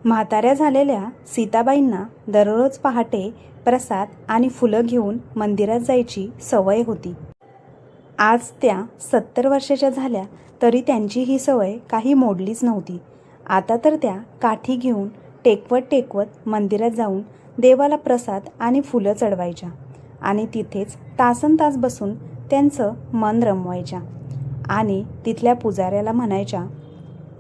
म्हाताऱ्या झालेल्या सीताबाईंना दररोज पहाटे प्रसाद आणि फुलं घेऊन मंदिरात जायची सवय होती. आज त्या 70 वर्षाच्या झाल्या तरी त्यांची ही सवय काही मोडलीच नव्हती. आता तर त्या काठी घेऊन टेकवत टेकवत मंदिरात जाऊन देवाला प्रसाद आणि फुलं चढवायच्या आणि तिथेच तासनतास बसून त्यांचं मन रमवायच्या आणि तिथल्या पुजाऱ्याला म्हणायच्या,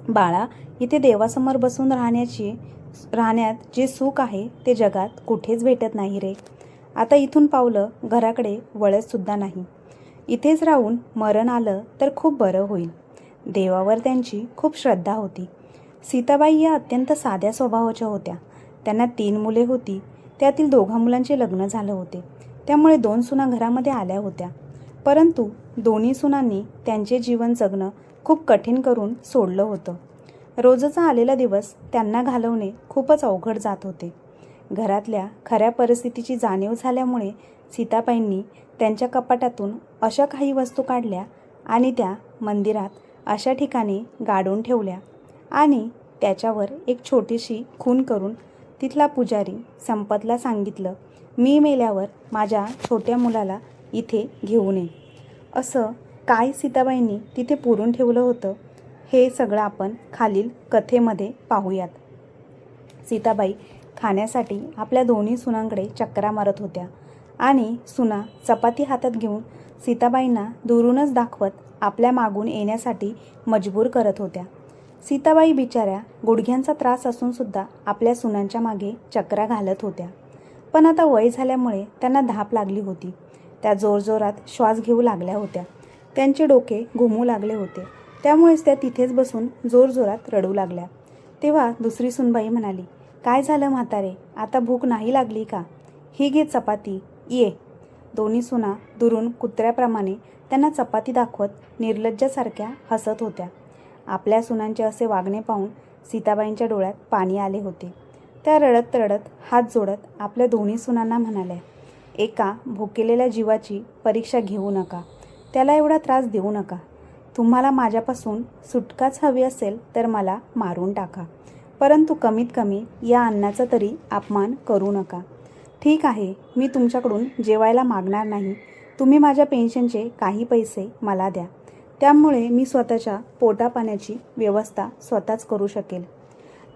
बाळा, इथे देवासमोर बसून राहण्यात जे सुख आहे ते जगात कुठेच भेटत नाही रे. आता इथून पावलं घराकडे वळतसुद्धा नाही. इथेच राहून मरण आलं तर खूप बरं होईल. देवावर त्यांची खूप श्रद्धा होती. सीताबाई या अत्यंत साध्या स्वभावाच्या होत्या. त्यांना 3 मुले होती. त्यातील 2 मुलांचे लग्न झालं होते. त्यामुळे 2 सुना घरामध्ये आल्या होत्या. परंतु दोन्ही सुनांनी त्यांचे जीवन जगणं खूप कठीण करून सोडलं होतं. रोजचा आलेला दिवस त्यांना घालवणे खूपच अवघड जात होते. घरातल्या खऱ्या परिस्थितीची जाणीव झाल्यामुळे सीताबाईंनी त्यांच्या कपाटातून अशा काही वस्तू काढल्या आणि त्या मंदिरात अशा ठिकाणी गाडून ठेवल्या आणि त्याच्यावर एक छोटीशी खूण करून तिथला पुजारी संपतला सांगितलं, मी मेल्यावर माझ्या छोट्या मुलाला इथे घेऊन ये. असं काय सीताबाईंनी तिथे पुरून ठेवलं होतं हे सगळं आपण खालील कथेमध्ये पाहूयात. सीताबाई खाण्यासाठी आपल्या दोन्ही सुनांकडे चक्रा मारत होत्या आणि सुना चपाती हातात घेऊन सीताबाईंना दुरूनच दाखवत आपल्या मागून येण्यासाठी मजबूर करत होत्या. सीताबाई बिचाऱ्या गुडघ्यांचा त्रास असूनसुद्धा आपल्या सुनांच्या मागे चक्रा घालत होत्या. पण आता वय झाल्यामुळे त्यांना धाप लागली होती. त्या जोरजोरात श्वास घेऊ लागल्या होत्या. त्यांचे डोके घुमू लागले होते. त्यामुळेच त्या तिथेच बसून जोरजोरात रडू लागल्या. तेव्हा दुसरी सुनबाई म्हणाली, काय झालं म्हातारे, आता भूक नाही लागली का? ही घे चपाती, ये. दोन्ही सुना दुरून कुत्र्याप्रमाणे त्यांना चपाती दाखवत निर्लज्जासारख्या हसत होत्या. आपल्या सुनांचे असे वागणे पाहून सीताबाईंच्या डोळ्यात पाणी आले होते. त्या रडत रडत हात जोडत आपल्या दोन्ही सुनांना म्हणाल्या, एका भुकेलेल्या जीवाची परीक्षा घेऊ नका. त्याला एवढा त्रास देऊ नका. तुम्हाला माझ्यापासून सुटकाच हवी असेल तर मला मारून टाका, परंतु कमीत कमी या अन्नाचा तरी अपमान करू नका. ठीक आहे, मी तुमच्याकडून जेवायला मागणार नाही. तुम्ही माझ्या पेन्शनचे काही पैसे मला द्या. त्यामुळे मी स्वतःच्या पोटापाण्याची व्यवस्था स्वतःच करू शकेल.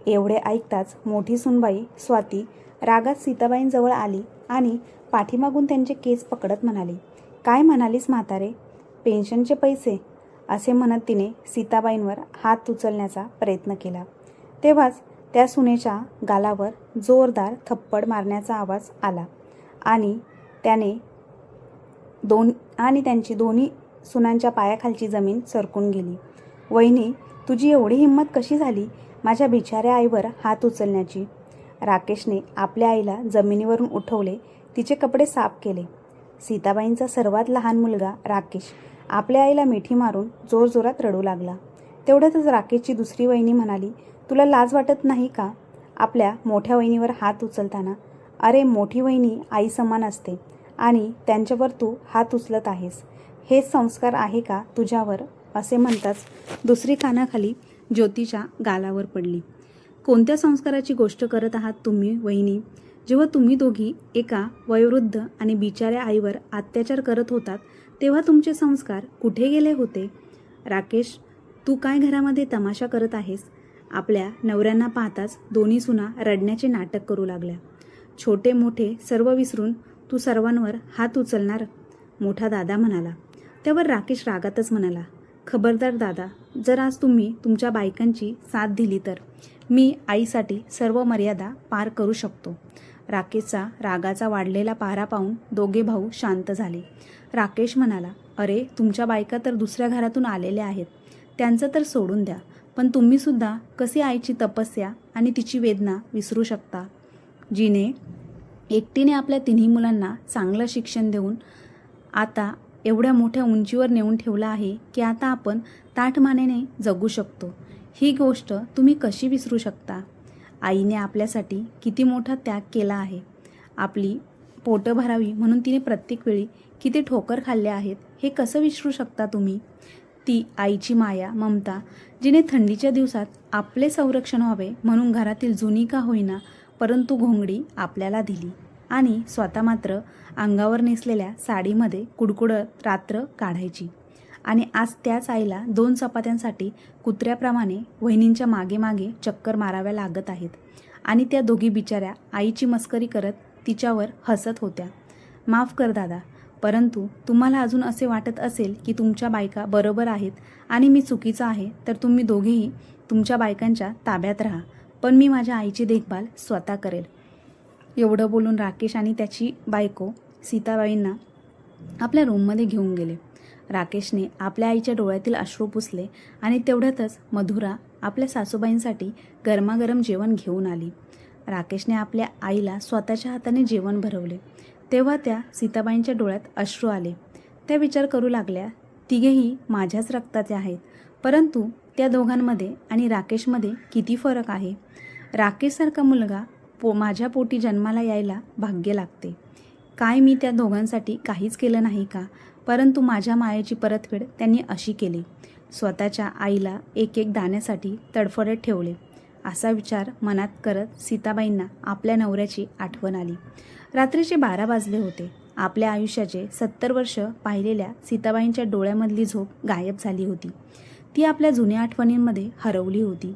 एवढे ऐकताच मोठी सुनबाई स्वाती रागात सीताबाईंजवळ आली आणि पाठीमागून त्यांचे केस पकडत म्हणाली, काय म्हणालीस म्हातारे? पेन्शनचे पैसे? असे म्हणत तिने सीताबाईंवर हात उचलण्याचा प्रयत्न केला. तेव्हाच त्या सुनेच्या गालावर जोरदार थप्पड मारण्याचा आवाज आला आणि त्यांची दोन्ही सुनांच्या पायाखालची जमीन सरकून गेली. वहिनी, तुझी एवढी हिंमत कशी झाली माझ्या बिचाऱ्या आईवर हात उचलण्याची? राकेशने आपल्या आईला जमिनीवरून उठवले, तिचे कपडे साफ केले. सीताबाईंचा सर्वात लहान मुलगा राकेश आपल्या आईला मिठी मारून जोरजोरात रडू लागला. तेवढ्यातच राकेशची दुसरी वहिनी म्हणाली, तुला लाज वाटत नाही का आपल्या मोठ्या वहिनीवर हात उचलताना? अरे, मोठी वहिनी आई समान असते आणि त्यांच्यावर तू हात उचलत आहेस. हेच संस्कार आहे का तुझ्यावर? असे म्हणताच दुसरी कानाखाली ज्योतीच्या गालावर पडली. कोणत्या संस्काराची गोष्ट करत आहात तुम्ही वहिनी? जेव्हा तुम्ही दोघी एका वयोवृद्ध आणि बिचाऱ्या आईवर अत्याचार करत होतात तेव्हा तुमचे संस्कार कुठे गेले होते? राकेश, तू काय घरामध्ये तमाशा करत आहेस? आपल्या नवऱ्यांना पाहताच दोन्ही सुना रडण्याचे नाटक करू लागल्या. छोटे मोठे सर्व विसरून तू सर्वांवर हात उचलणार? मोठा दादा म्हणाला. त्यावर राकेश रागातच म्हणाला, खबरदार दादा, जर आज तुम्ही तुमच्या बायकांची साथ दिली तर मी आईसाठी सर्व मर्यादा पार करू शकतो. राकेशचा रागाचा वाढलेला पारा पाहून दोघे भाऊ शांत झाले. राकेश म्हणाला, अरे, तुमच्या बायका तर दुसऱ्या घरातून आलेल्या आहेत, त्यांचं तर सोडून द्या. पण तुम्हीसुद्धा कशी आईची तपस्या आणि तिची वेदना विसरू शकता, जिने एकटीने आपल्या 3 मुलांना चांगलं शिक्षण देऊन आता एवढ्या मोठ्या उंचीवर नेऊन ठेवलं आहे की आता आपण ताठमानेने जगू शकतो. ही गोष्ट तुम्ही कशी विसरू शकता? आईने आपल्यासाठी किती मोठा त्याग केला आहे. आपली पोटं भरावी म्हणून तिने प्रत्येक वेळी किती ठोकर खाल्ले आहेत हे कसं विसरू शकता तुम्ही? ती आईची माया, ममता, जिने थंडीच्या दिवसात आपले संरक्षण व्हावे म्हणून घरातील जुनी का होईना परंतु घोंगडी आपल्याला दिली आणि स्वतः मात्र अंगावर नेसलेल्या साडीमध्ये कुडकुडत रात्र काढायची. आणि आज त्याच आईला 2 चपात्यांसाठी कुत्र्याप्रमाणे वहिनींच्या मागे मागे चक्कर माराव्या लागत आहेत. आणि त्या दोघी बिचाऱ्या आईची मस्करी करत तिच्यावर हसत होत्या. माफ कर दादा, परंतु तुम्हाला अजून असे वाटत असेल की तुमच्या बायका बरोबर आहेत आणि मी चुकीचं आहे तर तुम्ही दोघेही तुमच्या बायकांच्या ताब्यात राहा, पण मी माझ्या आईची देखभाल स्वतः करेल. एवढं बोलून राकेश आणि त्याची बायको सीताबाईंना आपल्या रूममध्ये घेऊन गेले. राकेशने आपल्या आईच्या डोळ्यातील अश्रू पुसले आणि तेवढ्यातच मधुरा आपल्या सासूबाईंसाठी गरमागरम जेवण घेऊन आली. राकेशने आपल्या आईला स्वतःच्या हाताने जेवण भरवले. तेव्हा त्या सीताबाईंच्या डोळ्यात अश्रू आले. त्या विचार करू लागल्या, तिघेही माझ्याच रक्ताचे आहेत, परंतु त्या दोघांमध्ये आणि राकेशमध्ये किती फरक आहे. राकेशसारखा मुलगा माझ्या पोटी जन्माला यायला भाग्य लागते. काय मी त्या दोघांसाठी काहीच केलं नाही का? परंतु माझ्या मायेची परतफेड त्यांनी अशी केली. स्वतःच्या आईला एक एक दाण्यासाठी तडफडत ठेवले. असा विचार मनात करत सीताबाईंना आपल्या नवऱ्याची आठवण आली. रात्रीचे 12 वाजले होते. आपल्या आयुष्याचे 70 वर्ष पाहिलेल्या सीताबाईंच्या डोळ्यामधली झोप गायब झाली होती. ती आपल्या जुन्या आठवणींमध्ये हरवली होती.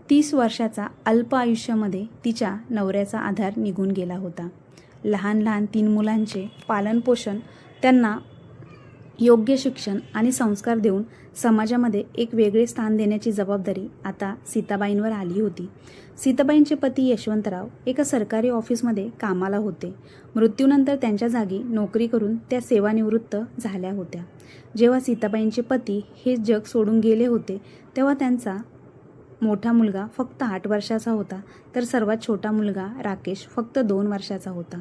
30 वर्षाचा अल्प आयुष्यामध्ये तिच्या नवऱ्याचा आधार निघून गेला होता. लहान लहान 3 मुलांचे पालनपोषण, त्यांना योग्य शिक्षण आणि संस्कार देऊन समाजामध्ये एक वेगळे स्थान देण्याची जबाबदारी आता सीताबाईंवर आली होती. सीताबाईंचे पती यशवंतराव एका सरकारी ऑफिसमध्ये कामाला होते. मृत्यूनंतर त्यांच्या जागी नोकरी करून त्या सेवानिवृत्त झाल्या होत्या. जेव्हा सीताबाईंचे पती हे जग सोडून गेले होते तेव्हा त्यांचा मोठा मुलगा फक्त 8 वर्षाचा होता, तर सर्वात छोटा मुलगा राकेश फक्त 2 वर्षाचा होता.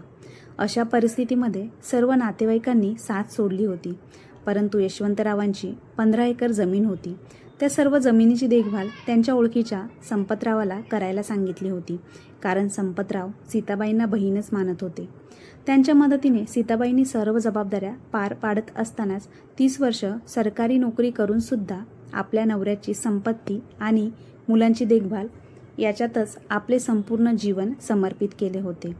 अशा परिस्थितीमध्ये सर्व नातेवाईकांनी साथ सोडली होती. परंतु यशवंतरावांची 15 एकर जमीन होती. त्या सर्व जमिनीची देखभाल त्यांच्या ओळखीच्या संपतरावाला करायला सांगितली होती, कारण संपतराव सीताबाईंना बहीणच मानत होते. त्यांच्या मदतीने सीताबाईंनी सर्व जबाबदाऱ्या पार पाडत असतानाच 30 वर्ष सरकारी नोकरी करूनसुद्धा आपल्या नवऱ्याची संपत्ती आणि मुलांची देखभाल याच्यातच आपले संपूर्ण जीवन समर्पित केले होते.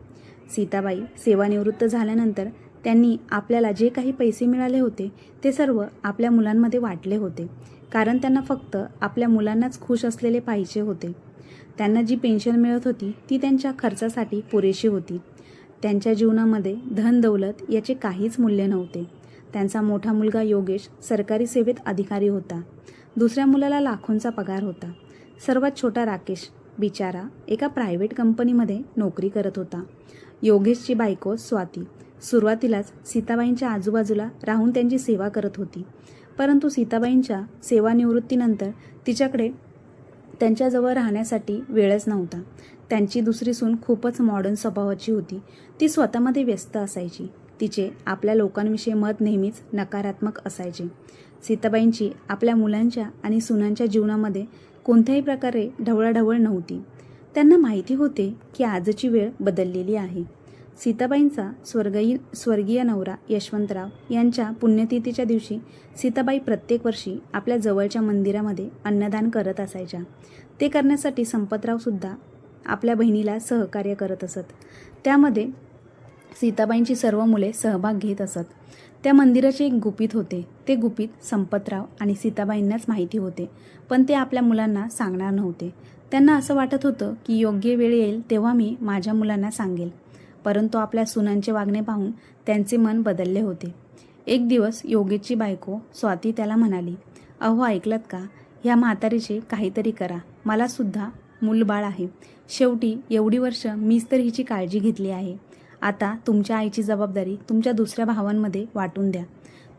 सीताबाई सेवानिवृत्त झाल्यानंतर त्यांनी आपल्याला जे काही पैसे मिळाले होते ते सर्व आपल्या मुलांमध्ये वाटले होते, कारण त्यांना फक्त आपल्या मुलांनाच खुश असलेले पाहिजे होते. त्यांना जी पेन्शन मिळत होती ती त्यांच्या खर्चासाठी पुरेशी होती. त्यांच्या जीवनामध्ये धन दौलत याचे काहीच मूल्य नव्हते. त्यांचा मोठा मुलगा योगेश सरकारी सेवेत अधिकारी होता. दुसऱ्या मुलाला लाखोंचा पगार होता. सर्वात छोटा राकेश बिचारा एका प्रायव्हेट कंपनीमध्ये नोकरी करत होता. योगेशची बायको स्वाती सुरुवातीलाच सीताबाईंच्या आजूबाजूला राहून त्यांची सेवा करत होती, परंतु सीताबाईंच्या सेवानिवृत्तीनंतर तिच्याकडे त्यांच्याजवळ राहण्यासाठी वेळच नव्हता. त्यांची दुसरी सून खूपच मॉडर्न स्वभावाची होती. ती स्वतःमध्ये व्यस्त असायची. तिचे आपल्या लोकांविषयी मत नेहमीच नकारात्मक असायचे. सीताबाईंची आपल्या मुलांच्या आणि सुनांच्या जीवनामध्ये कोणत्याही प्रकारे ढवळाढवळ नव्हती. त्यांना माहिती होते की आजची वेळ बदललेली आहे. सीताबाईंचा स्वर्गीय नवरा यशवंतराव यांच्या पुण्यतिथीच्या दिवशी सीताबाई प्रत्येक वर्षी आपल्या जवळच्या मंदिरामध्ये अन्नदान करत असायच्या. ते करण्यासाठी संपतरावसुद्धा आपल्या बहिणीला सहकार्य करत असत. त्यामध्ये सीताबाईंची सर्व मुले सहभाग घेत असत. त्या मंदिराचे एक गुपित होते. ते गुपित संपतराव आणि सीताबाईंनाच माहिती होते, पण ते आपल्या मुलांना सांगणार नव्हते. त्यांना असं वाटत होतं की योग्य वेळ येईल तेव्हा मी माझ्या मुलांना सांगेल, परंतु आपल्या सुनांचे वागणे पाहून त्यांचे मन बदलले होते. एक दिवस योगेशची बायको स्वाती त्याला म्हणाली, अहो ऐकलत का, ह्या म्हातारीचे काहीतरी करा. मला सुद्धा मूलबाळ आहे. शेवटी एवढी वर्ष मीच तर हिची काळजी घेतली आहे. आता तुमच्या आईची जबाबदारी तुमच्या दुसऱ्या भावांमध्ये वाटून द्या.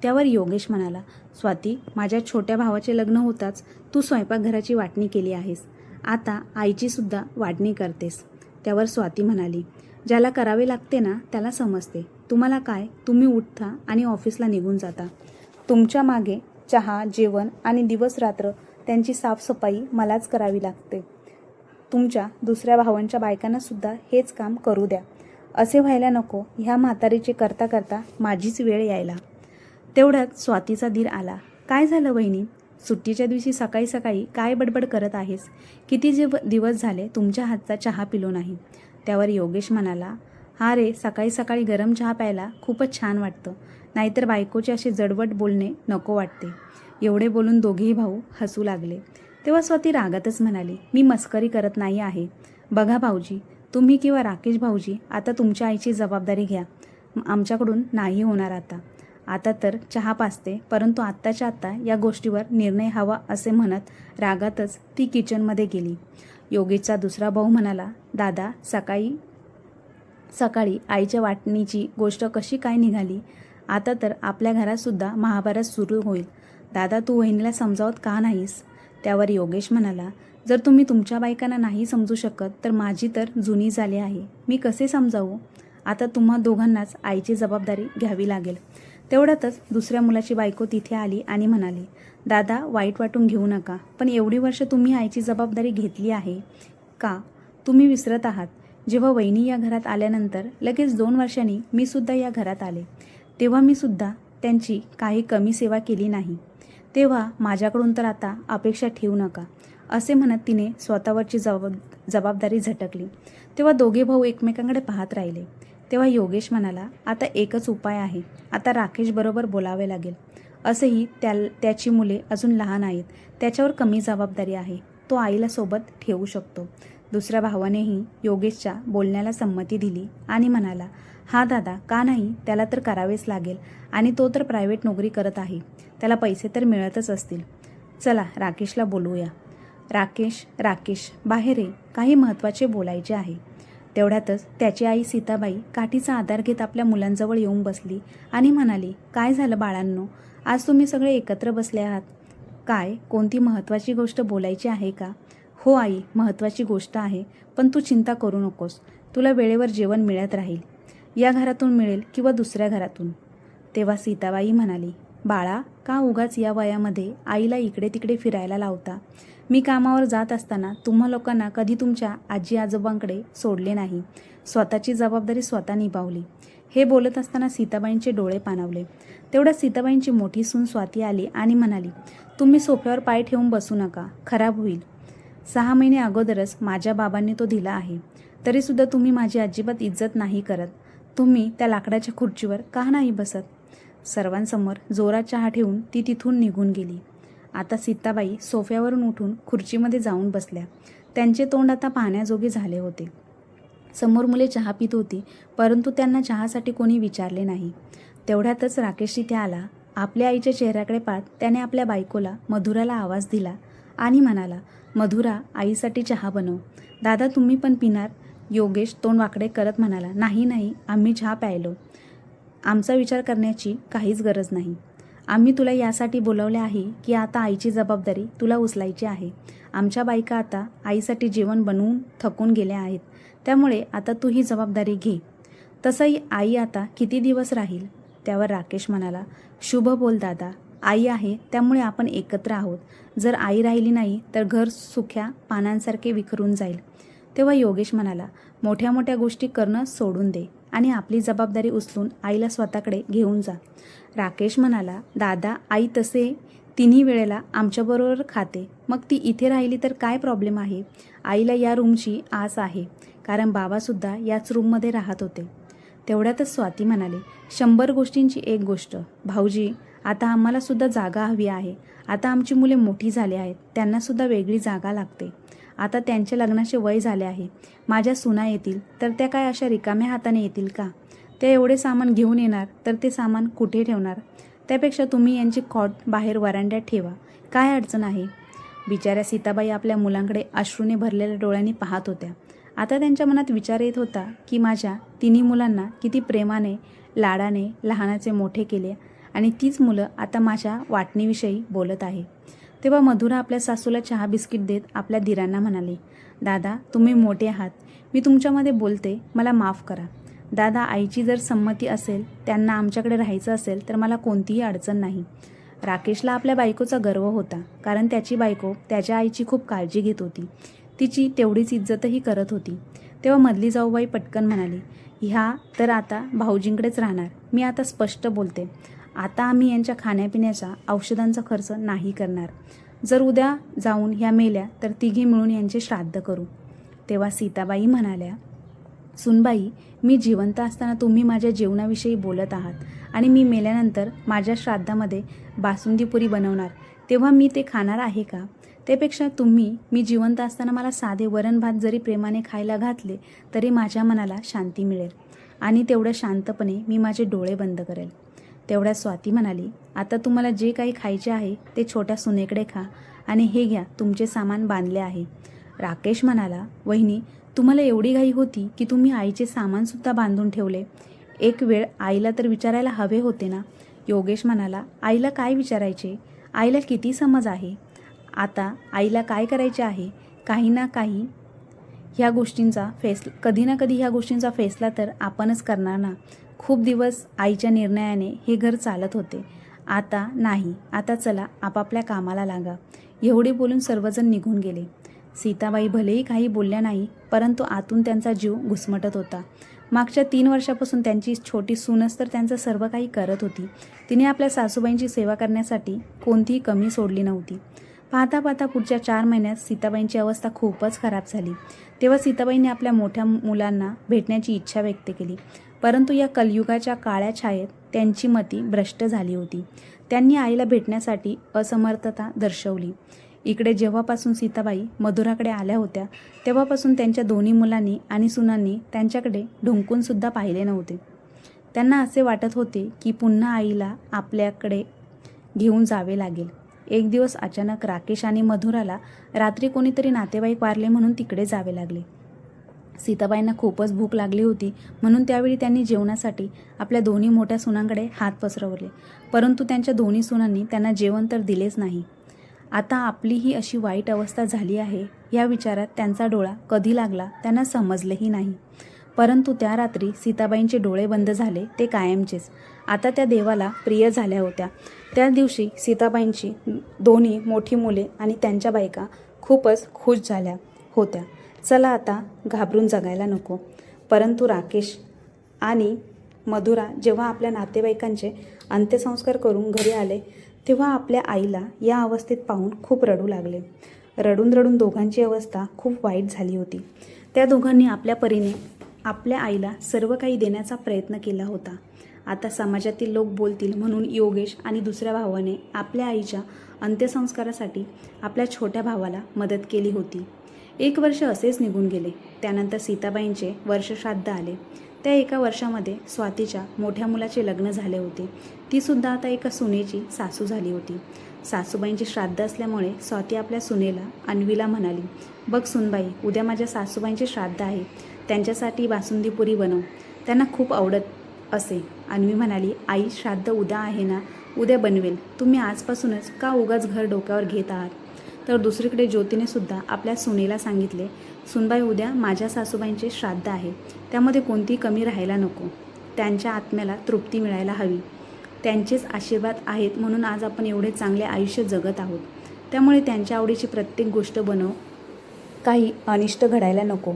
त्यावर योगेश म्हणाला, स्वाती, माझ्या छोट्या भावाचे लग्न होताच तू स्वयंपाकघराची वाटणी केली आहेस. आता आईची सुद्धा वाटणी करतेस. त्यावर स्वाती म्हणाली, ज्याला करावे लागते ना त्याला समजते. तुम्हाला काय, तुम्ही उठता आणि ऑफिसला निघून जाता. तुमच्या मागे चहा, जेवण आणि दिवस रात्र त्यांची साफसफाई मलाच करावी लागते. तुमच्या दुसऱ्या भावांच्या बायकांना सुद्धा हेच काम करू द्या. असे व्हायला नको. ह्या म्हातारीचे करता करता माझीच वेळ यायला. तेवढ्यात स्वातीचा धीर आला. काय झालं वहिनी, सुट्टीच्या दिवशी सकाळी सकाळी काय बडबड करत आहेस? किती दिवस झाले तुमच्या हातचा चहा पिलो नाही. त्यावर योगेश म्हणाला, हा रे, सकाळी सकाळी गरम चहा प्यायला खूपच छान वाटतं. नाहीतर बायकोचे असे जडवट बोलणे नको वाटते. एवढे बोलून दोघेही भाऊ हसू लागले. तेव्हा स्वाती रागातच म्हणाली, मी मस्करी करत नाही आहे. बघा भाऊजी, तुम्ही किंवा राकेश भाऊजी आता तुमच्या आईची जबाबदारी घ्या. आमच्याकडून नाही होणार आता. आता तर चहा पाजते, परंतु आत्ताच्या आत्ता या गोष्टीवर निर्णय हवा असे म्हणत रागातच ती किचनमध्ये गेली. योगेशचा दुसरा भाऊ म्हणाला, दादा, सकाळी आईच्या वाटणीची गोष्ट कशी काय निघाली? आता तर आपल्या घरातसुद्धा महाभारत सुरू होईल. दादा, तू वहिनीला समजावत का नाहीस? त्यावर योगेश म्हणाला, जर तुम्ही तुमच्या बायकांना नाही समजू शकत तर माझी तर जुनी झाली आहे. मी कसे समजावू? आता तुम्हा दोघांनाच आईची जबाबदारी घ्यावी लागेल. तेवढ्यातच दुसऱ्या मुलाची बायको तिथे आली आणि म्हणाली, दादा, वाईट वाटून घेऊ नका, पण एवढी वर्ष तुम्ही आईची जबाबदारी घेतली आहे का? तुम्ही विसरत आहात. जेव्हा वहिनी या घरात आल्यानंतर लगेच 2 वर्षांनी मी सुद्धा या घरात आले. तेव्हा मी सुद्धा त्यांची काही कमी सेवा केली नाही. तेव्हा माझ्याकडून तर आता अपेक्षा ठेवू नका, असे म्हणत तिने स्वतःवरची जबाबदारी झटकली. तेव्हा दोघे भाऊ एकमेकांकडे पाहत राहिले. तेव्हा योगेश म्हणाला, आता एकच उपाय आहे. आता राकेश बरोबर बोलावे लागेल. असेही त्याची मुले अजून लहान आहेत. त्याच्यावर कमी जबाबदारी आहे. तो आईला सोबत ठेवू शकतो. दुसऱ्या भावानेही योगेशच्या बोलण्याला संमती दिली आणि म्हणाला, हा दादा, का नाही? त्याला तर करावेच लागेल आणि तो तर प्रायव्हेट नोकरी करत आहे. त्याला पैसे तर मिळतच असतील. चला राकेशला बोलवूया. राकेश बाहेर ये, काही महत्त्वाचे बोलायचे आहे. तेवढ्यातच त्याची आई सीताबाई काठीचा आधार घेत आपल्या मुलांजवळ येऊन बसली आणि म्हणाली, काय झालं बाळांनो? आज तुम्ही सगळे एकत्र बसले आहात. काय, कोणती महत्त्वाची गोष्ट बोलायची आहे का? हो आई, महत्त्वाची गोष्ट आहे, पण तू चिंता करू नकोस. तुला वेळेवर जेवण मिळत राहील. या घरातून मिळेल किंवा दुसऱ्या घरातून. तेव्हा सीताबाई म्हणाली, बाळा, का उगाच या वयामध्ये आईला इकडे तिकडे फिरायला लावता? मी कामावर जात असताना तुम्हा लोकांना कधी तुमच्या आजी आजोबांकडे सोडले नाही. स्वतःची जबाबदारी स्वतः निभावली. हे बोलत असताना सीताबाईंचे डोळे पाणावले. तेवढ्यात सीताबाईंची मोठी सून स्वाती आली आणि म्हणाली, तुम्ही सोफ्यावर पाय ठेवून बसू नका, खराब होईल. 6 महिने अगोदरच माझ्या बाबांनी तो दिला आहे. तरीसुद्धा तुम्ही माझी अजिबात इज्जत नाही करत. तुम्ही त्या लाकडाच्या खुर्चीवर का नाही बसत? सर्वांसमोर जोरात चहा ठेवून ती तिथून निघून गेली. आता सीताबाई सोफ्यावरून उठून खुर्चीमध्ये जाऊन बसल्या. त्यांचे तोंड आता पाहण्याजोगे झाले होते. समोर मुले चहा पित होती, परंतु त्यांना चहासाठी कोणी विचारले नाही. तेवढ्यातच राकेश तिथे आला. आपल्या आईच्या चेहऱ्याकडे पाहत त्याने आपल्या बायकोला मधुराला आवाज दिला आणि म्हणाला, मधुरा, आईसाठी चहा बनव. दादा, तुम्ही पण पिणार? योगेश तोंड वाकडे करत म्हणाला, नाही, आम्ही चहा प्यायलो. आमचा विचार करण्याची काहीच गरज नाही. आम्ही तुला यासाठी बोलवले आहे की आता आईची जबाबदारी तुला उचलायची आहे. आमच्या बायका आता आईसाठी जेवण बनवून थकून गेल्या आहेत. त्यामुळे आता तू ही जबाबदारी घे. तसंही आई आता किती दिवस राहील? त्यावर राकेश म्हणाला, शुभ बोल दादा. आई आहे त्यामुळे आपण एकत्र आहोत. जर आई राहिली नाही तर घर सुक्या पानांसारखे विखरून जाईल. तेव्हा योगेश म्हणाला, मोठ्या मोठ्या गोष्टी करणं सोडून दे आणि आपली जबाबदारी उचलून आईला स्वतःकडे घेऊन जा. राकेश म्हणाला, दादा, आई तसे तिन्ही वेळेला आमच्याबरोबर खाते. मग ती इथे राहिली तर काय प्रॉब्लेम आहे? आईला या रूमची आस आहे, कारण बाबासुद्धा याच रूममध्ये राहत होते. तेवढ्यातच स्वाती म्हणाले, 100 गोष्टींची एक गोष्ट. भाऊजी, आता आम्हालासुद्धा जागा हवी आहे. आता आमची मुले मोठी झाली आहेत, त्यांनासुद्धा वेगळी जागा लागते. आता त्यांच्या लग्नाचे वय झाले आहे. माझ्या सुना येतील तर त्या काय अशा रिकाम्या हाताने येतील का? त्या एवढे सामान घेऊन येणार तर ते सामान कुठे ठेवणार? त्यापेक्षा तुम्ही यांची कॉट बाहेर वरांड्यात ठेवा. काय अडचण आहे? बिचाऱ्या सीताबाई आपल्या मुलांकडे अश्रूने भरलेल्या डोळ्यांनी पाहत होत्या. आता त्यांच्या मनात विचार येत होता की माझ्या तिन्ही मुलांना किती प्रेमाने, लाडाने लहानाचे मोठे केले आणि तीच मुलं आता माझ्या वाटणीविषयी बोलत आहे. तेव्हा मधुरा आपल्या सासूला चहा बिस्किट देत आपल्या दिरांना म्हणाली, दादा, तुम्ही मोठे आहात. मी तुमच्यामध्ये बोलते, मला माफ करा. दादा, आईची जर संमती असेल, त्यांना आमच्याकडे राहायचं असेल तर मला कोणतीही अडचण नाही. राकेशला आपल्या बायकोचा गर्व होता, कारण त्याची बायको त्याच्या आईची खूप काळजी घेत होती. तिची तेवढीच इज्जतही करत होती. तेव्हा मधली जाऊबाई पटकन म्हणाली, ह्या तर आता भाऊजींकडेच राहणार. मी आता स्पष्ट बोलते, आता आम्ही यांच्या खाण्यापिण्याचा औषधांचा खर्च नाही करणार. जर उद्या जाऊन ह्या मेल्या तर तिघी मिळून यांचे श्राद्ध करू. तेव्हा सीताबाई म्हणाल्या, सुनबाई, मी जिवंत असताना तुम्ही माझ्या जेवणाविषयी बोलत आहात आणि मी मेल्यानंतर माझ्या श्राद्धामध्ये बासुंदीपुरी बनवणार, तेव्हा मी ते खाणार आहे का? त्यापेक्षा मी जिवंत असताना मला साधे वरण भात जरी प्रेमाने खायला घातले तरी माझ्या मनाला शांती मिळेल आणि तेवढं शांतपणे मी माझे डोळे बंद करेल. तेवढ्यात स्वाती म्हणाली, आता तुम्हाला जे काही खायचे आहे ते छोट्या सुनेकडे खा आणि हे घ्या, तुमचे सामान बांधले आहे. राकेश म्हणाला, वहिनी, तुम्हाला एवढी घाई होती की तुम्ही आईचे सामानसुद्धा बांधून ठेवले. एक वेळ आईला तर विचारायला हवे होते ना. योगेश म्हणाला, आईला काय विचारायचे? आईला किती समज आहे. आता आईला काय करायचे आहे? काही ना काही ह्या गोष्टींचा कधी ना कधी ह्या गोष्टींचा फैसला तर आपणच करणार ना. खूप दिवस आईच्या निर्णयाने हे घर चालत होते. आता नाही. आता चला आपापल्या कामाला लागा. एवढे बोलून सर्वजण निघून गेले. सीताबाई भलेही काही बोलल्या नाही, परंतु आतून त्यांचा जीव घुसमटत होता. मागच्या 3 वर्षापासून त्यांची छोटी सूनच तर त्यांचं सर्व काही करत होती. तिने आपल्या सासूबाईंची सेवा करण्यासाठी कोणतीही कमी सोडली नव्हती. पाहता पाहता पुढच्या 4 महिन्यात सीताबाईंची अवस्था खूपच खराब झाली. तेव्हा सीताबाईंनी आपल्या मोठ्या मुलांना भेटण्याची इच्छा व्यक्त केली, परंतु या कलियुगाच्या काळ्या छायेत त्यांची मती भ्रष्ट झाली होती. त्यांनी आईला भेटण्यासाठी असमर्थता दर्शवली. इकडे जेव्हापासून सीताबाई मधुराकडे आल्या होत्या तेव्हापासून त्यांच्या दोन्ही मुलांनी आणि सुनांनी त्यांच्याकडे ढुंकूनसुद्धा पाहिले नव्हते. त्यांना असे वाटत होते की पुन्हा आईला आपल्याकडे घेऊन जावे लागेल. एक दिवस अचानक राकेश आणि मधुराला रात्री कोणीतरी नातेवाईक वारले म्हणून तिकडे जावे लागले. सीताबाईंना खूपच भूक लागली होती, म्हणून त्यावेळी त्यांनी जेवणासाठी आपल्या दोन्ही मोठ्या सुनांकडे हात पसरवले, परंतु त्यांच्या दोन्ही सुनांनी त्यांना जेवण तर दिलेच नाही. आता आपली ही अशी वाईट अवस्था झाली आहे या विचारात त्यांचा डोळा कधी लागला त्यांना समजलेही नाही. परंतु त्या रात्री सीताबाईंचे डोळे बंद झाले ते कायमचेच. आता त्या देवाला प्रिय झाल्या होत्या. त्या दिवशी सीताबाईंची दोन्ही मोठी मुले आणि त्यांच्या बायका खूपच खुश झाल्या होत्या. चला आता घाबरून जगायला नको. परंतु राकेश आणि मधुरा जेव्हा आपल्या नातेवाईकांचे अंत्यसंस्कार करून घरी आले तेव्हा आपल्या आईला या अवस्थेत पाहून खूप रडू लागले. रडून रडून दोघांची अवस्था खूप वाईट झाली होती. त्या दोघांनी आपल्या परीने आपल्या आईला सर्व काही देण्याचा प्रयत्न केला होता. आता समाजातील लोक बोलतील म्हणून योगेश आणि दुसऱ्या भावाने आपल्या आईच्या अंत्यसंस्कारासाठी आपल्या छोट्या भावाला मदत केली होती. 1 वर्ष असेच निघून गेले. त्यानंतर सीताबाईंचे वर्षश्राद्ध आले. त्या 1 वर्षामध्ये स्वातीच्या मोठ्या मुलाचे लग्न झाले होते. तीसुद्धा आता एका सुनेची सासू झाली होती. सासूबाईंचे श्राद्ध असल्यामुळे स्वाती आपल्या सुनेला अन्वीला म्हणाली, बघ सुनबाई, उद्या माझ्या सासूबाईंचे श्राद्ध आहे, त्यांच्यासाठी बासुंदीपुरी बनव, त्यांना खूप आवडत असे. अन्वी म्हणाली, आई, श्राद्ध उद्या आहे ना, उद्या बनवेल, तुम्ही आजपासूनच का उगाच घर डोक्यावर घेत आहात. तर दुसरीकडे ज्योतीने सुद्धा आपल्या सुनेला सांगितले, सुनबाई, उद्या माझ्या सासूबाईंचे श्राद्ध आहे, त्यामध्ये कोणतीही कमी राहायला नको, त्यांच्या आत्म्याला तृप्ती मिळायला हवी, त्यांचेच आशीर्वाद आहेत म्हणून आज आपण एवढे चांगले आयुष्य जगत आहोत, त्यामुळे त्यांच्या आवडीची प्रत्येक गोष्ट बनव, काही अनिष्ट घडायला नको.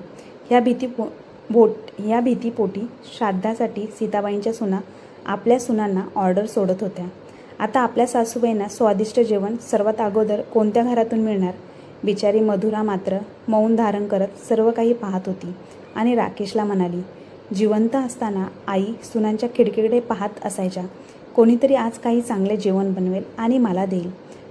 ह्या भीतीपोटी श्राद्धासाठी सीताबाईंच्या सुना आपल्या सुनांना ऑर्डर सोडत होत्या. आता आपल्या सासूबाईंना स्वादिष्ट जेवण सर्वात अगोदर कोणत्या घरातून मिळणार. बिचारी मधुरा मात्र मौन धारण करत सर्व काही पाहत होती आणि राकेशला म्हणाली, जिवंत असताना आई सुनांच्या खिडकीकडे पाहत असायच्या, कोणीतरी आज काही चांगले जेवण बनवेल आणि मला देईल.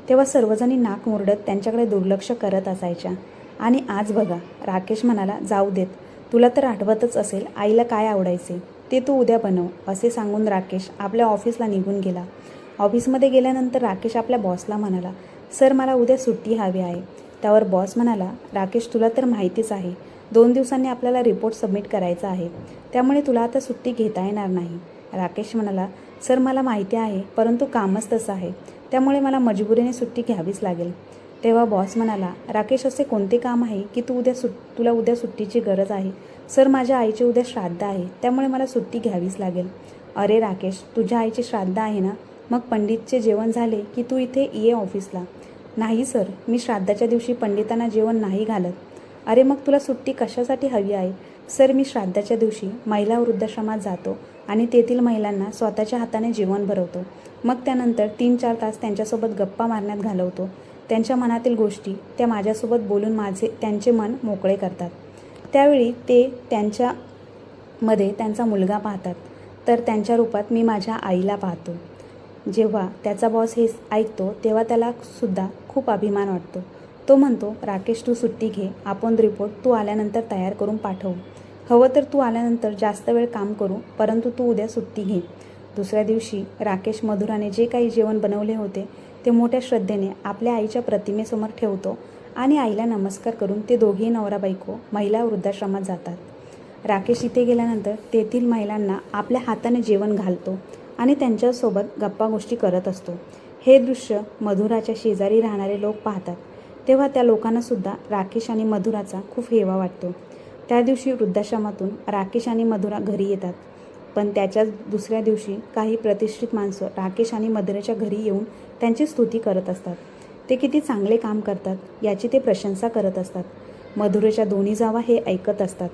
तेव्हा सर्वजणी नाक मुरडत त्यांच्याकडे दुर्लक्ष करत असायच्या. आणि आज बघा, राकेश म्हणाला, जाऊ देत, तुला तर आठवतच असेल आईला काय आवडायचे, ते तू उद्या बनव, असे सांगून राकेश आपल्या ऑफिसला निघून गेला. ऑफिसमध्ये गेल्यानंतर राकेश आपल्या बॉसला म्हणाला, सर, मला उद्या सुट्टी हवी आहे. त्यावर बॉस म्हणाला, राकेश, तुला तर माहितीच आहे 2 दिवसांनी आपल्याला रिपोर्ट सबमिट करायचा आहे, त्यामुळे तुला आता सुट्टी घेता येणार नाही. राकेश म्हणाला, सर, मला माहिती आहे, परंतु कामच तसं आहे, त्यामुळे मला मजबुरीने सुट्टी घ्यावीच लागेल. तेव्हा बॉस म्हणाला, राकेश, असे कोणते काम आहे की तुला उद्या सुट्टीची गरज आहे. सर, माझ्या आईचे उद्या श्राद्ध आहे, त्यामुळे मला सुट्टी घ्यावीच लागेल. अरे राकेश, तुझ्या आईचे श्राद्ध आहे ना, मग पंडितचे जेवण झाले की तू इथे ये ऑफिसला. नाही सर, मी श्राद्धाच्या दिवशी पंडितांना जेवण नाही घालत. अरे मग तुला सुट्टी कशासाठी हवी आहे? सर, मी श्राद्धाच्या दिवशी महिला वृद्धाश्रमात जातो आणि तेथील महिलांना स्वतःच्या हाताने जेवण भरवतो. मग त्यानंतर 3-4 तास त्यांच्यासोबत गप्पा मारण्यात घालवतो. त्यांच्या मनातील गोष्टी त्या माझ्यासोबत बोलून त्यांचे मन मोकळे करतात. त्यावेळी ते त्यांच्यामध्ये त्यांचा मुलगा पाहतात, तर त्यांच्या रूपात मी माझ्या आईला पाहतो. जेव्हा त्याचा बॉस हे ऐकतो तेव्हा त्याला सुद्धा खूप अभिमान वाटतो. तो म्हणतो, राकेश, तू सुट्टी घे. आपण रिपोर्ट तू आल्यानंतर तयार करून पाठवू. हवं तर तू आल्यानंतर जास्त वेळ काम करू, परंतु तू उद्या सुट्टी घे. दुसऱ्या दिवशी राकेश मधुराने जे काही जेवण बनवले होते ते मोठ्या श्रद्धेने आपल्या आईच्या प्रतिमेसमोर ठेवतो आणि आईला नमस्कार करून ते दोघेही नवरा बायको महिला वृद्धाश्रमात जातात. राकेश इथे गेल्यानंतर तेथील महिलांना आपल्या हाताने जेवण घालतो आणि त्यांच्यासोबत गप्पा गोष्टी करत असतो. हे दृश्य मधुराच्या शेजारी राहणारे लोक पाहतात. तेव्हा त्या लोकांनासुद्धा राकेश आणि मधुराचा खूप हेवा वाटतो. त्या दिवशी वृद्धाश्रमातून राकेश आणि मधुरा घरी येतात. पण त्याच्याच दुसऱ्या दिवशी काही प्रतिष्ठित माणसं राकेश आणि मधुराच्या घरी येऊन त्यांची स्तुती करत असतात. ते किती चांगले काम करतात याची ते प्रशंसा करत असतात. मधुरेच्या दोन्ही जावा हे ऐकत असतात.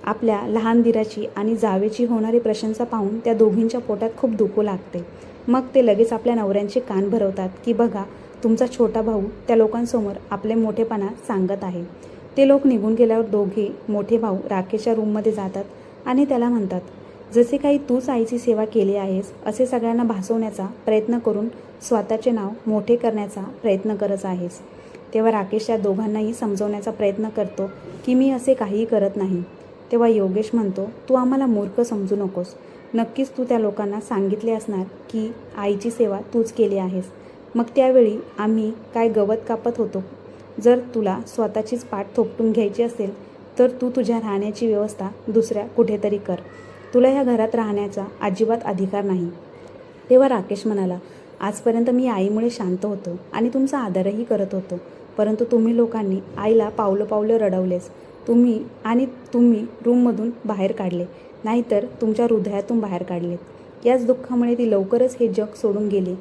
आपल्या लहान दिराची आणि जावेची होणारी प्रशंसा पाहून त्या दोघींच्या पोटात खूप दुखू लागते. मग ते लगेच आपल्या नवऱ्यांचे कान भरवतात की बघा, तुमचा छोटा भाऊ त्या लोकांसमोर आपले मोठेपणा सांगत आहे. ते लोक निघून गेल्यावर दोघे मोठे भाऊ राकेशच्या रूममध्ये जातात आणि त्याला म्हणतात, जसे काही तूच आईची सेवा केली आहेस असे सगळ्यांना भासवण्याचा प्रयत्न करून स्वतःचे नाव मोठे करण्याचा प्रयत्न करत आहेस. तेव्हा राकेश त्या दोघांनाही समजवण्याचा प्रयत्न करतो की मी असे काहीही करत नाही. तेव्हा योगेश म्हणतो, तू आम्हाला मूर्ख समजू नकोस. नक्कीच तू त्या लोकांना सांगितले असणार की आईची सेवा तूच केली आहेस. मग त्यावेळी आम्ही काय गवत कापत होतो. जर तुला स्वतःचीच पाठ थोपटून घ्यायची असेल तर तू तुझ्या राहण्याची व्यवस्था दुसऱ्या कुठेतरी कर. तुला ह्या घरात राहण्याचा अजिबात अधिकार नाही. तेव्हा राकेश म्हणाला, आजपर्यंत मी आईमुळे शांत होतो आणि तुमचा आदरही करत होतो, परंतु तुम्ही लोकांनी आईला पावलं पावलं रडवलेस. तुम्ही रूममधून बाहेर काढले, नाहीतर तुमच्या हृदयातून बाहेर काढलेत. याच दुःखामुळे ती लवकरच हे जग सोडून गेली,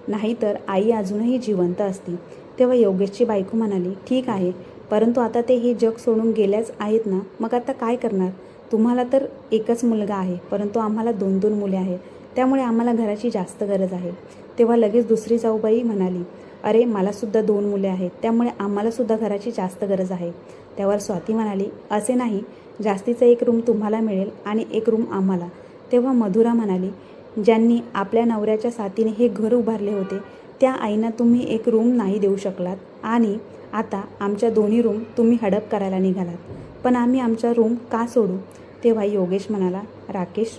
नाहीतर आई अजूनही जिवंत असती. तेव्हा योगेशची बायको म्हणाली, ठीक आहे, परंतु आता ते हे जग सोडून गेल्याच आहेत ना, मग आता काय करणार? तुम्हाला तर एकच मुलगा आहे, परंतु आम्हाला 2-2 मुले आहेत, त्यामुळे आम्हाला घराची जास्त गरज आहे. तेव्हा लगेच दुसरी जाऊबाई म्हणाली, अरे मलासुद्धा 2 मुले आहेत, त्यामुळे आम्हालासुद्धा घराची जास्त गरज आहे. त्यावर स्वाती म्हणाली, असे नाही, जास्तीचा एक रूम तुम्हाला मिळेल आणि एक रूम आम्हाला. तेव्हा मधुरा म्हणाली, ज्यांनी आपल्या नवऱ्याच्या साथीने हे घर उभारले होते त्या आईना तुम्ही एक रूम नाही देऊ शकलात आणि आता आमच्या दोन्ही रूम तुम्ही हडप करायला निघालात. पण आम्ही आमचा रूम का सोडू? तेव्हा योगेश म्हणाला, राकेश,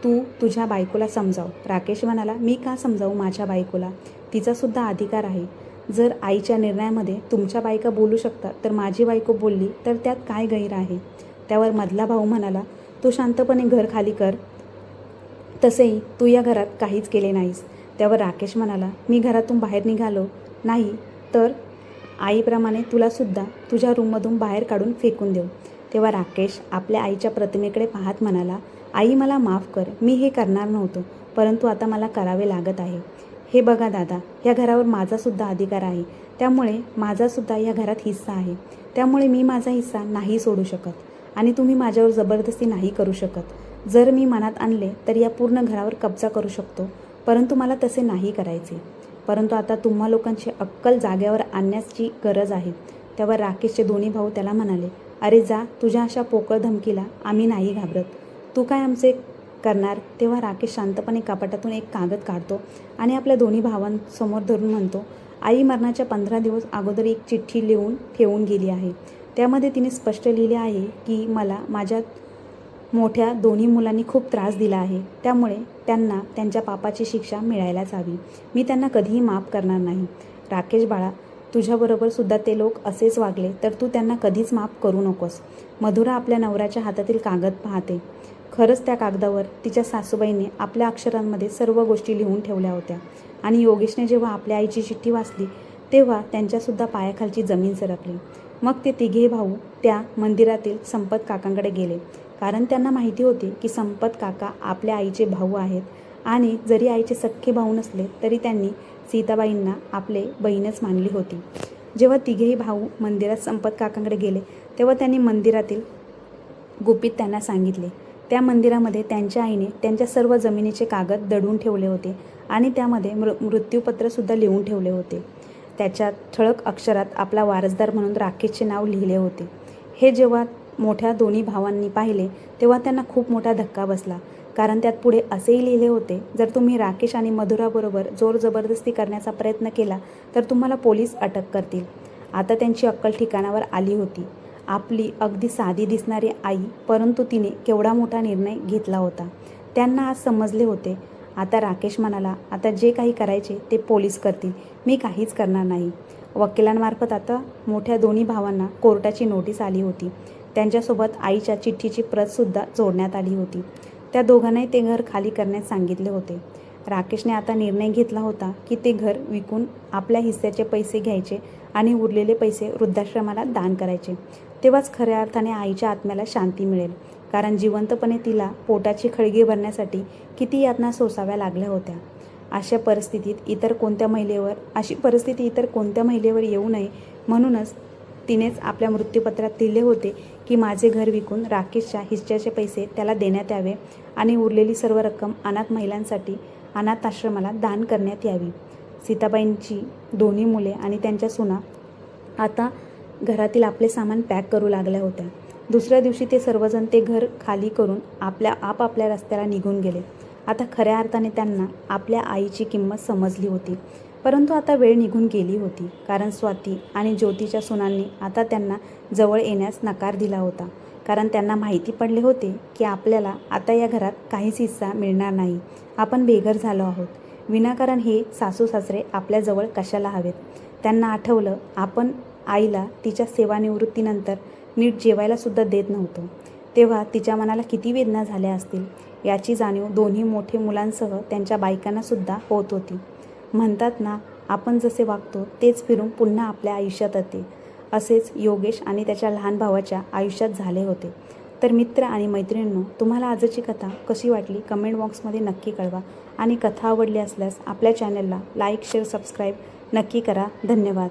तू तुझ्या बायकोला समजाव. राकेश म्हणाला, मी का समजावू माझ्या बायकोला? तिचासुद्धा अधिकार आहे. जर आईच्या निर्णयामध्ये तुमच्या बायका बोलू शकतात तर माझी बायको बोलली तर त्यात काय गैर आहे? त्यावर मधला भाऊ म्हणाला, तू शांतपणे घर खाली कर. तसेही तू या घरात काहीच केले नाहीस. त्यावर राकेश म्हणाला, मी घरातून बाहेर निघालो नाही तर आईप्रमाणे तुलासुद्धा तुझ्या रूममधून बाहेर काढून फेकून देऊ. तेव्हा राकेश आपल्या आईच्या प्रतिमेकडे पाहत म्हणाला, आई मला माफ कर, मी हे करणार नव्हतो, परंतु आता मला करावे लागत आहे. हे बघा दादा, या घरावर माझासुद्धा अधिकार आहे, त्यामुळे माझासुद्धा या घरात हिस्सा आहे. त्यामुळे मी माझा हिस्सा नाही सोडू शकत आणि तुम्ही माझ्यावर जबरदस्ती नाही करू शकत. जर मी मनात आणले तर या पूर्ण घरावर कब्जा करू शकतो, परंतु मला तसे नाही करायचे. परंतु आता तुम्हा लोकांची अक्कल जाग्यावर आणण्याची गरज आहे. तेव्हा राकेशचे दोन्ही भाऊ त्याला म्हणाले, अरे जा, तुझ्या अशा पोकळ धमकीला आम्ही नाही घाबरत. तू काय आमचे करणार? तेव्हा राकेश शांतपणे कपाटातून एक कागद काढतो आणि आपल्या दोन्ही भावांसमोर धरून म्हणतो, आई मरणाच्या 15 दिवस अगोदर एक चिठ्ठी लिहून ठेवून गेली आहे. त्यामध्ये तिने स्पष्ट लिहिले आहे की मला माझ्या मोठ्या दोन्ही मुलांनी खूप त्रास दिला आहे, त्यामुळे त्यांना त्यांच्या पापाची शिक्षा मिळायलाच हवी. मी त्यांना कधीही माफ करणार नाही. राकेश बाळा, तुझ्याबरोबर सुद्धा ते लोक असेच वागले तर तू त्यांना कधीच माफ करू नकोस. मधुरा आपल्या नवऱ्याच्या हातातील कागद पाहते. खरंच त्या कागदावर तिच्या सासूबाईंनी आपल्या अक्षरांमध्ये सर्व गोष्टी लिहून ठेवल्या होत्या आणि योगेशने जेव्हा आपल्या आईची चिठ्ठी वाचली तेव्हा त्यांच्यासुद्धा पायाखालची जमीन सरकली. मग ते तिघे भाऊ त्या मंदिरातील संपत काकांकडे गेले, कारण त्यांना माहिती होते की संपत काका आपल्या आईचे भाऊ आहेत आणि जरी आईचे सख्खे भाऊ नसले तरी त्यांनी सीताबाईंना आपले बहीणच मानली होती. जेव्हा तिघेही भाऊ मंदिरात संपत काकांकडे गेले तेव्हा त्यांनी मंदिरातील गुपित त्यांना सांगितले. त्या मंदिरामध्ये त्यांच्या आईने त्यांच्या सर्व जमिनीचे कागद दडवून ठेवले होते आणि त्यामध्ये मृत्यूपत्रसुद्धा लिहून ठेवले होते. त्याच्यात ठळक अक्षरात आपला वारसदार म्हणून राकेशचे नाव लिहिले होते. हे जेव्हा मोठ्या दोन्ही भावांनी पाहिले तेव्हा त्यांना खूप मोठा धक्का बसला, कारण त्यात पुढे असेही लिहिले होते, जर तुम्ही राकेश आणि मधुराबरोबर जोर जबरदस्ती करण्याचा प्रयत्न केला तर तुम्हाला पोलीस अटक करतील. आता त्यांची अक्कल ठिकाणावर आली होती. आपली अगदी साधी दिसणारी आई, परंतु तिने केवढा मोठा निर्णय घेतला होता. त्यांना आज समजले होते. आता राकेश म्हणाला, आता जे काही करायचे ते पोलीस करतील, मी काहीच करणार नाही. वकिलांमार्फत आता मोठ्या दोन्ही भावांना कोर्टाची नोटीस आली होती. त्यांच्यासोबत आईच्या चिठ्ठीची प्रतसुद्धा जोडण्यात आली होती. त्या दोघांनाही ते घर खाली करण्यास सांगितले होते. राकेशने आता निर्णय घेतला होता की ते घर विकून आपल्या हिस्स्याचे पैसे घ्यायचे आणि उरलेले पैसे वृद्धाश्रमाला दान करायचे. तेव्हाच खऱ्या अर्थाने आईच्या आत्म्याला शांती मिळेल, कारण जिवंतपणे तिला पोटाची खळगी भरण्यासाठी किती यातना सोसाव्या लागल्या होत्या. अशी परिस्थिती इतर कोणत्या महिलेवर येऊ नये म्हणूनच तिनेच आपल्या मृत्यूपत्रात लिहिले होते की माझे घर विकून राकेशच्या हिस्स्याचे पैसे त्याला देण्यात यावे आणि उरलेली सर्व रक्कम अनाथ महिलांसाठी अनाथ आश्रमाला दान करण्यात यावी. सीताबाईंची दोन्ही मुले आणि त्यांच्या सुना आता घरातील आपले सामान पॅक करू लागल्या होत्या. दुसऱ्या दिवशी ते सर्वजण ते घर खाली करून आपापल्या रस्त्याला निघून गेले. आता खऱ्या अर्थाने त्यांना आपल्या आईची किंमत समजली होती. परंतु आता वेळ निघून गेली होती, कारण स्वाती आणि ज्योतीच्या सुनांनी आता त्यांना जवळ येण्यास नकार दिला होता. कारण त्यांना माहिती पडले होते की आपल्याला आता या घरात काहीच हिस्सा मिळणार नाही. आपण बेघर झालो आहोत. विनाकारण हे सासू सासरे आपल्याजवळ कशाला हवेत. त्यांना आठवलं, आपण आईला तिच्या सेवानिवृत्तीनंतर नीट जेवायलासुद्धा देत नव्हतो. तेव्हा तिच्या मनाला किती वेदना झाल्या असतील याची जाणीव दोन्ही मोठे मुलांसह त्यांच्या बायकांनासुद्धा होत होती. म्हणतात ना, आपण जसे वागतो तेच फिरून पुन्हा आपल्या आयुष्यात येते. असेच योगेश आणि त्याच्या लहान भावाच्या आयुष्यात झाले होते. तर मित्र आणि मैत्रिणींनो, तुम्हाला आजची कथा कशी वाटली कमेंट बॉक्समध्ये नक्की कळवा आणि कथा आवडली असल्यास आपल्या चॅनलला लाईक शेअर सबस्क्राईब नक्की करा. धन्यवाद.